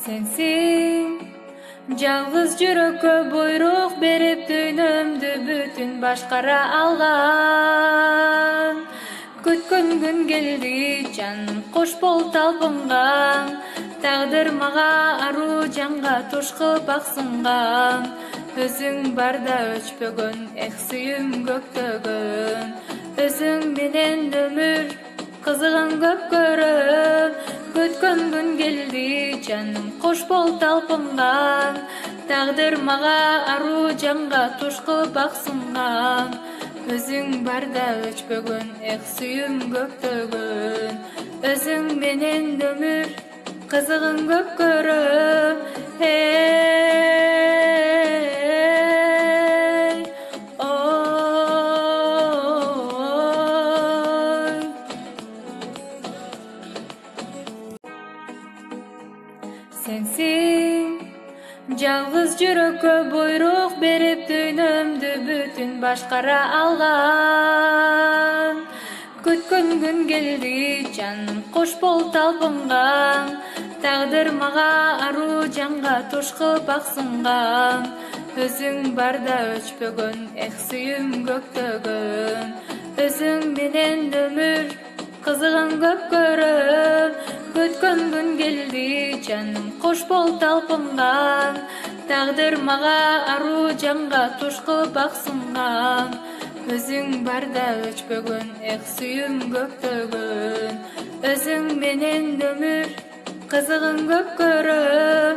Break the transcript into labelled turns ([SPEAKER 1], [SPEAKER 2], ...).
[SPEAKER 1] Sensin жалгыз жүрөккө буйрук берип дүйнөмдү бүтүн башкара алган. Күткөн күн келди, жаным кош бол талпынган. Тагдыр мага аруу жанга туш кылып аксынган. Өзүң барда өчпөгөн, эх сүйүм көктөгөн. Өзүң менен өмүр кызыгын көп көрөм. Күткөн күн келди, жаным кош бол талпынган. Тагдыр мага аруу жанга туш кылып аксынган. Өзүң барда өчпөгөн, эх сүйүм көктөгөн. Өзүң менен өмүр кызыгын көп көрөм. Sensin жалгыз жүрөккө буйрук берип дүйнөмдү бүтүн башкара алган. Күткөн күн келди, жаным кош бол талпынган. Тагдыр мага аруу жанга туш кылып аксынган. Өзүң барда өчпөгөн, эх сүйүм көктөгөн. Өзүң менен өмүр кызыгын көп көрөм. Күткөн күн келди, жаным кош бол талпынган. Тагдыр мага аруу жанга туш кылып аксынган. Өзүң барда өчпөгөн, эх сүйүм көктөгөн. Өзүң менен өмүр кызыгын көп көрөм.